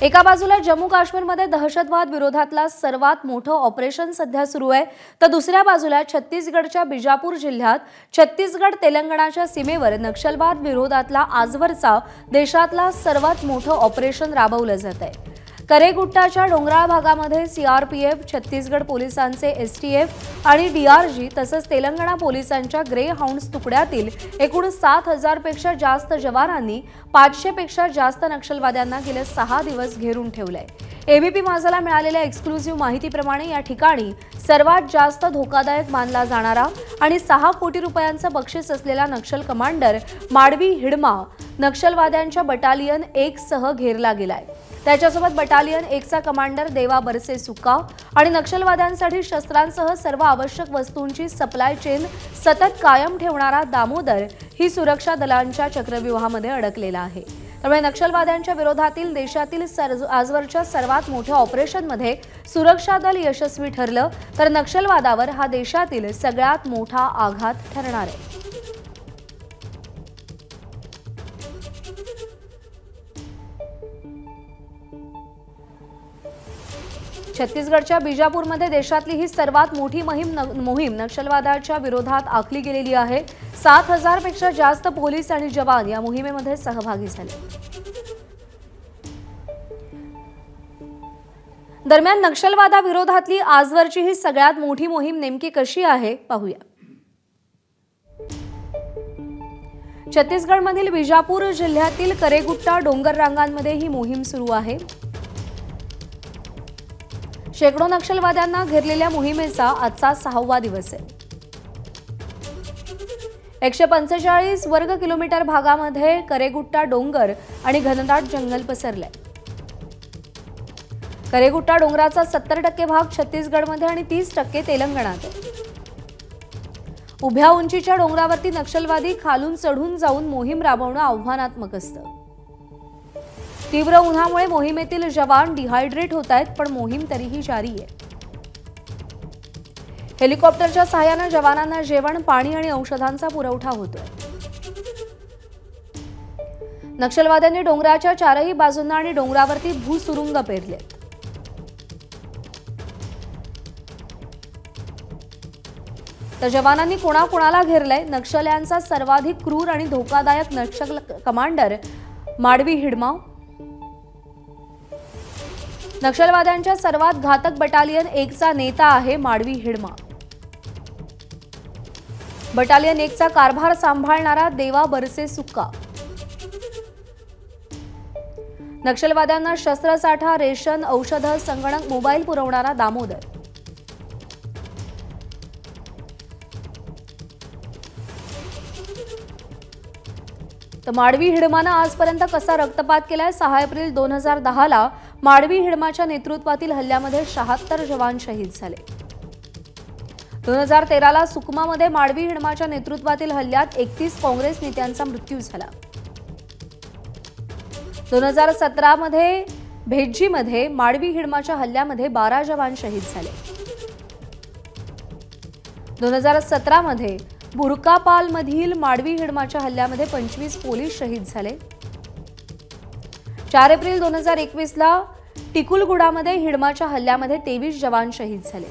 एका बाजूला जम्मू काश्मीरमध्ये दहशतवाद विरोधातला सर्वात मोठं ऑपरेशन सध्या सुरू आहे, तर दुसऱ्या बाजूला छत्तीसगडच्या बिजापूर जिल्ह्यात छत्तीसगड तेलंगणाच्या सीमेवर नक्षलवाद विरोधातला आजवरचा देशातला सर्वात मोठं ऑपरेशन राबवलं जात आहे। करेगुट्टाच्या डोंगराळ भागामध्ये सीआरपीएफ, छत्तीसगड पोलिसांचे एसटीएफ आणि डीआरजी तसंच तेलंगणा पोलिसांच्या ग्रे हाउंड्स तुकड्यातील एकूण 7,000 पेक्षा जास्त जवानांनी 500 पेक्षा जास्त नक्षलवाद्यांना गेले 6 दिवस घेरून ठेवलंय। एबीपी माझाला मिळालेल्या एक्सक्लुझिव्ह माहितीप्रमाणे या ठिकाणी सर्वात जास्त धोकादायक मानला जाणारा आणि 6 कोटी रुपयांचं बक्षीस असलेला नक्षल कमांडर माडवी हिडमा नक्षलवाद्यांच्या बटालियन 1 सह घेरला गेलाय। त्याच्यासोबत बटालियन 1 चा कमांडर देवा बरसे सुक्का आणि नक्षलवाद्यांसाठी शस्त्रांसह सर्व आवश्यक वस्तूंची सप्लाय चेन सतत कायम ठेवणारा दामोदर ही सुरक्षा दलांच्या चक्रव्यूहामध्ये अडकलेला आहे। त्यामुळे नक्षलवाद्यांच्या विरोधातील देशातील आजवरच्या सर्वात मोठ्या ऑपरेशनमध्ये सुरक्षा दल यशस्वी ठरलं तर नक्षलवादावर हा देशातील सगळ्यात मोठा आघात ठरणार आहे। छत्तीसगडच्या बिजापूरमध्ये देशातली ही सर्वात मोठी मोहीम नक्षलवादाच्या विरोधात आखली गेलेली आहे। 7,000 पेक्षा जास्त पोलीस आणि जवान या मोहिमेमध्ये सहभागी झाले। दरम्यान नक्षलवादाविरोधातली आजवरची ही सगळ्यात मोठी मोहीम नेमकी कशी आहे पाहूया। छत्तीसगडमधील बिजापूर जिल्ह्यातील करेगुट्टा डोंगर रांगांमध्ये ही मोहीम सुरू आहे। शेकडो नक्षलवाद्यांना घेरलेल्या मोहिमेचा आजचा 6वा दिवस आहे। 145 वर्ग किलोमीटर भागामध्ये करेगुट्टा डोंगर आणि घनदाट जंगल पसरले। करेगुट्टा डोंगराचा 70% भाग छत्तीसगडमध्ये आणि 30% तेलंगणात आहे। उभ्या उंचीच्या डोंगरावरती नक्षलवादी खालून चढून जाऊन मोहीम राबवणं आव्हानात्मक असतं। तीव्र उन्हामुळे मोहिमेतील जवान डिहायड्रेट होत आहेत, पण मोहीम तरीही जारी आहे। हेलिकॉप्टरच्या सहाय्याने जवानांना जेवण, पाणी आणि औषधांचा पुरवठा होतोय। नक्षलवाद्यांनी डोंगराच्या चारही बाजूंना आणि डोंगरावरती भूसुरुंग पेरलेत। तर जवानांनी कोणाकोणाला घेरलंय? नक्षल्यांचा सर्वाधिक क्रूर आणि धोकादायक नक्षल कमांडर माडवी हिडमा, नक्षलवाद्यांच्या सर्वात घातक बटालियन 1 चा नेता आहे माडवी हिडमा। बटालियन 1 चा कारभार सांभाळणारा देवा बरसे सुक्का, नक्षलवाद्यांना शस्त्रसाठा, रेशन, औषध, संगणक, मोबाईल पुरवणारा दामोदर, तर माडवी हिडमानं आजपर्यंत कसा रक्तपात केलाय? 6 एप्रिल 2010 ला माडवी हिडमाच्या नेतृत्वातील हल्ल्यामध्ये 76 जवान शहीद झाले। 2013 ला सुकमामध्ये माडवी हिडमाच्या नेतृत्वातील हल्ल्यात 31 काँग्रेस नेत्यांचा मृत्यू झाला। 2017 मध्ये भेज्जीमध्ये माडवी हिडमाच्या हल्ल्यामध्ये 12 जवान शहीद झाले। 2017 मध्ये बुरकापालमधील माडवी हिडमाच्या हल्ल्यामध्ये 25 पोलीस शहीद झाले। 4 एप्रिल 2021 ला टिकुलगुडामध्ये हिडमाच्या हल्ल्यामध्ये 23 जवान शहीद झाले।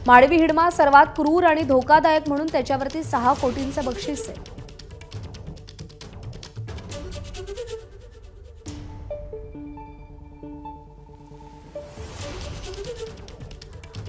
माडवी हिडमा सर्वात क्रूर आणि धोकादायक म्हणून त्याच्यावरती 6 कोटींचं बक्षीस आहे।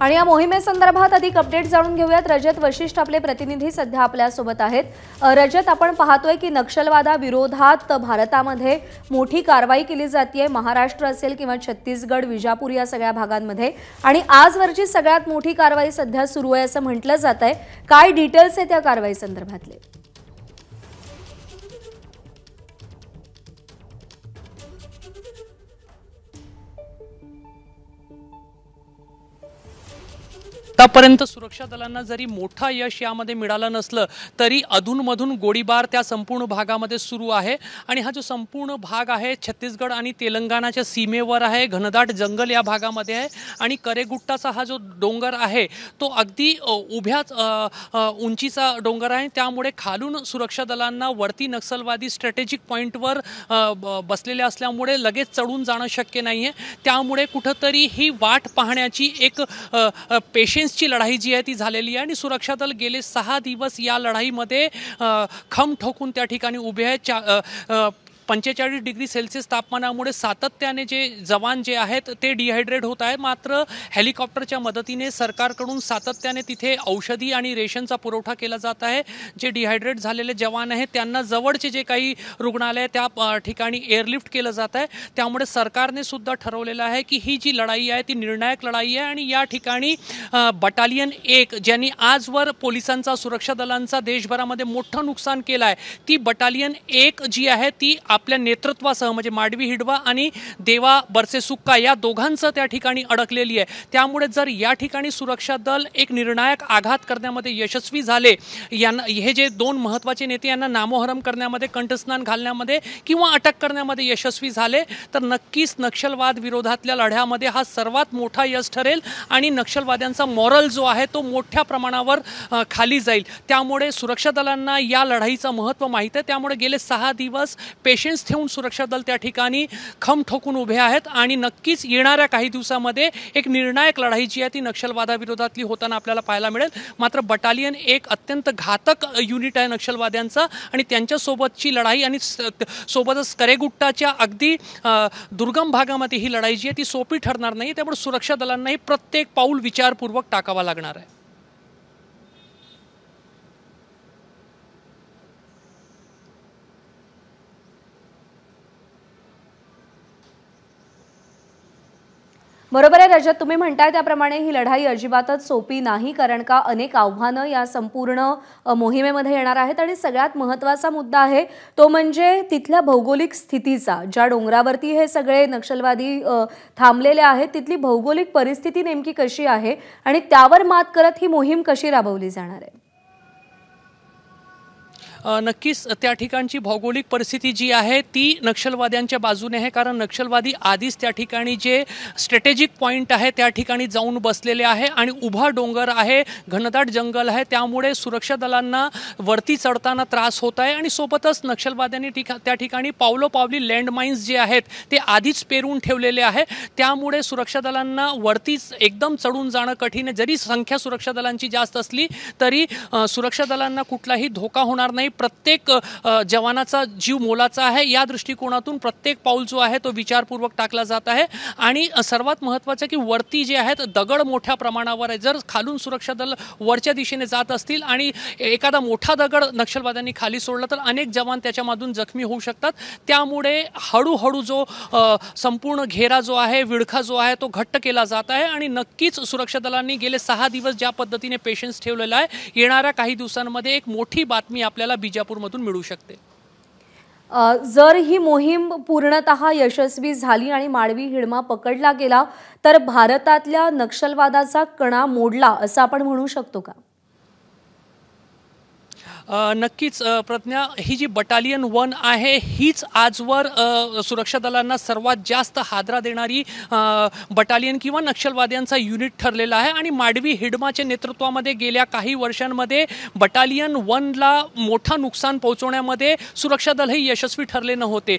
आणि या मोहिमेसंदर्भात अधिक अपडेट जाणून घेऊयात। रजत वशिष्ठ आपले प्रतिनिधी सध्या आपल्या सोबत आहेत। रजत, आपण पाहतोय की नक्षलवादाविरोधात भारतामध्ये मोठी कारवाई केली जाते, महाराष्ट्र असेल किंवा छत्तीसगड, बिजापूर या सगळ्या भागांमध्ये, आणि आजवरची सगळ्यात मोठी कारवाई सध्या सुरू आहे असं म्हटलं जात आहे। काय डिटेल्स आहे त्या कारवाई संदर्भातले? आतापर्यंत सुरक्षा दलांना जरी मोठा यश यामध्ये मिळालं नसलं तरी अधूनमधून गोळीबार त्या संपूर्ण भागामध्ये सुरू आहे आणि हा जो संपूर्ण भाग आहे छत्तीसगड आणि तेलंगणाच्या सीमेवर आहे, घनदाट जंगल या भागामध्ये आहे आणि करेगुट्टाचा हा जो डोंगर आहे तो अगदी उभ्याच उंचीचा डोंगर आहे। त्यामुळे खालून सुरक्षा दलांना वरती नक्षलवादी स्ट्रॅटेजिक पॉईंटवर बसलेले असल्यामुळे लगेच चढून जाणं शक्य नाही आहे। त्यामुळे कुठंतरी ही वाट पाहण्याची एक पेशन्सची लढाई जी आहे ती झालेली आहे आणि सुरक्षा दल गेले 6 दिवस या लढाईमध्ये खम ठोकून त्या ठिकाणी उभे आहेत। 45 डिग्री सेल्सिअस तापमानामुळे सातत्याने जे जवान जे आहेत ते डिहायड्रेट होत आहेत। मात्र हेलिकॉप्टरच्या मदतीने सरकारकडून सातत्याने तिथे औषधी आणि रेशनचा पुरवठा केला जात आहे। जे डिहायड्रेट झालेले जवान आहेत त्यांना जवळचे जे काही रुग्णालय त्या ठिकाणी एअरलिफ्ट केलं जात आहे। त्यामुळे सरकारने सुद्धा ठरवलेलं आहे की ही जी लढाई आहे ती निर्णायक लढाई आहे आणि या ठिकाणी बटालियन 1 ज्यांनी आजवर पोलिसांचा सुरक्षा दलांचा देशभरामध्ये मोठं नुकसान केलं आहे, ती बटालियन 1 जी आहे ती आपल्या नेतृत्वासह म्हणजे माडवी हिडवा आणि देवा बरसेसुक्का या दोघांचं त्या ठिकाणी अडकलेली आहे। त्यामुळे जर या ठिकाणी सुरक्षा दल एक निर्णायक आघात करण्यामध्ये यशस्वी झाले, यांना हे जे 2 महत्त्वाचे नेते यांना नामोहरम करण्यामध्ये, कंठस्नान घालण्यामध्ये किंवा अटक करण्यामध्ये यशस्वी झाले तर नक्कीच नक्षलवाद विरोधातल्या लढ्यामध्ये हा सर्वात मोठा यश ठरेल आणि नक्षलवाद्यांचा मॉरल जो आहे तो मोठ्या प्रमाणावर खाली जाईल। त्यामुळे सुरक्षा दलांना या लढाईचं महत्त्व माहीत आहे। त्यामुळे गेले 6 दिवस पेशन्स ठेवून सुरक्षा दल त्या ठिकाणी खम ठोकून उभे आहेत आणि नक्कीच येणाऱ्या काही दिवसामध्ये एक निर्णायक लढाई जी आहे ती नक्षलवादाविरोधातली होताना आपल्याला पाहायला मिळेल। मात्र बटालियन 1 अत्यंत घातक युनिट आहे नक्षलवाद्यांचा आणि त्यांच्यासोबतची लढाई आणि सोबतच करेगुट्टाच्या अगदी दुर्गम भागामध्ये ही लढाई जी आहे ती सोपी ठरणार नाही। त्यामुळे सुरक्षा दलांनाही प्रत्येक पाऊल विचारपूर्वक टाकावा लागणार आहे। बरोबर आहे रजत, तुम्ही म्हणताय त्याप्रमाणे ही लढाई अजिबातच सोपी नाही, कारण का अनेक आव्हानं या संपूर्ण मोहिमेमध्ये येणार आहेत आणि सगळ्यात महत्त्वाचा मुद्दा आहे तो म्हणजे तिथल्या भौगोलिक स्थितीचा। ज्या डोंगरावरती हे सगळे नक्षलवादी थांबलेले आहेत तिथली भौगोलिक परिस्थिती नेमकी कशी आहे आणि त्यावर मात करत ही मोहीम कशी राबवली जाणार आहे? नक्कीच त्या ठिकाणची भौगोलिक परिस्थिती जी आहे ती नक्षलवाद्यांच्या बाजूने आहे, कारण नक्षलवादी आधीच त्या ठिकाणी जे स्ट्रॅटेजिक पॉईंट आहे त्या ठिकाणी जाऊन बसलेले आहे आणि उभा डोंगर आहे, घनदाट जंगल आहे। त्यामुळे सुरक्षा दलांना वरती चढताना त्रास होत आहे आणि सोबतच नक्षलवाद्यांनी त्या ठिकाणी पावलोपावली लँडमाइन्स जे आहेत ते आधीच पेरून ठेवलेले आहे। त्यामुळे सुरक्षा दलांना वरतीच एकदम चढून जाणं कठीण आहे। जरी संख्या सुरक्षा दलांची जास्त असली तरी सुरक्षा दलांना कुठलाही धोका होणार नाही। प्रत्येक जवानाचा जीव मोलाचा आहे या दृष्टिकोनातून प्रत्येक पाऊल जो आहे तो विचारपूर्वक टाकला जात आहे आणि सर्वात महत्त्वाचं की वरती जे आहेत दगड मोठ्या प्रमाणावर आहे। जर खालून सुरक्षा दल वरच्या दिशेने जात असतील आणि एखादा मोठा दगड नक्षलवाद्यांनी खाली सोडला तर अनेक जवान त्याच्यामधून जखमी होऊ शकतात। त्यामुळे हळूहळू जो संपूर्ण घेरा जो आहे, विळखा जो आहे तो घट्ट केला जात आहे आणि नक्कीच सुरक्षा दलांनी गेले 6 दिवस ज्या पद्धतीने पेशन्स ठेवलेला आहे, येणाऱ्या काही दिवसांमध्ये एक मोठी बातमी आपल्याला बिजापूरमधून मिळू शकते। जर ही मोहीम पूर्णतः यशस्वी झाली आणि माडवी हिडमा पकडला गेला तर भारतातल्या नक्षलवादाचा कणा मोडला असं आपण म्हणू शकतो का? नक्कीच प्रज्ञा, ही जी बटालियन 1 आहे हीच आजवर सुरक्षा दलांना सर्वात जास्त हादरा देणारी बटालियन किंवा नक्षलवाद्यांचा युनिट ठरलेला आहे आणि माडवी हिडमाच्या नेतृत्वामध्ये गेल्या काही वर्षांमध्ये बटालियन 1ला मोठं नुकसान पोहोचवण्यामध्ये सुरक्षा दल हे यशस्वी ठरले नव्हते।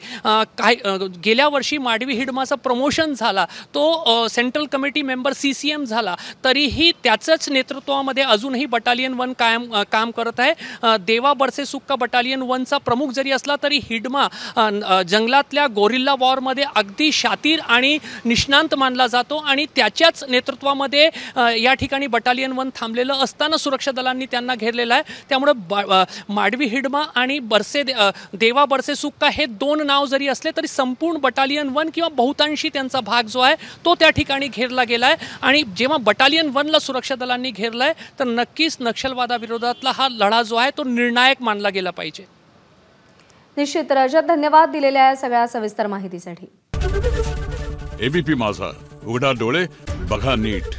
गेल्या वर्षी माडवी हिडमाचा प्रमोशन झाला, तो सेंट्रल कमिटी मेंबर CCM झाला, तरीही त्याच्याच नेतृत्वामध्ये अजूनही बटालियन 1 काम करत आहे। देवा बरसेसुक्का बटालियन 1चा प्रमुख जरी असला तरी हिडमा जंगलातल्या गोरिल्ला वॉरमध्ये अगदी शातीर आणि निष्णांत मानला जातो आणि त्याच्याच नेतृत्वामध्ये या ठिकाणी बटालियन 1 थांबलेलं असताना सुरक्षा दलांनी त्यांना घेरलेलं आहे। त्यामुळे माडवी हिडमा आणि देवा बरसेसुक्का हे 2 नाव जरी असले तरी संपूर्ण बटालियन 1 किंवा बहुतांशी त्यांचा भाग जो आहे तो त्या ठिकाणी घेरला गेला आहे आणि जेव्हा बटालियन 1ला सुरक्षा दलांनी घेरलाय तर नक्कीच नक्षलवादाविरोधातला हा लढा जो आहे तो निर्णायक मानला गेला पाहिजे। निश्चित रजत, धन्यवाद दिलेल्या या सगळ्या सविस्तर माहितीसाठी। एबीपी माझा, उघडा डोळे बघा नीट।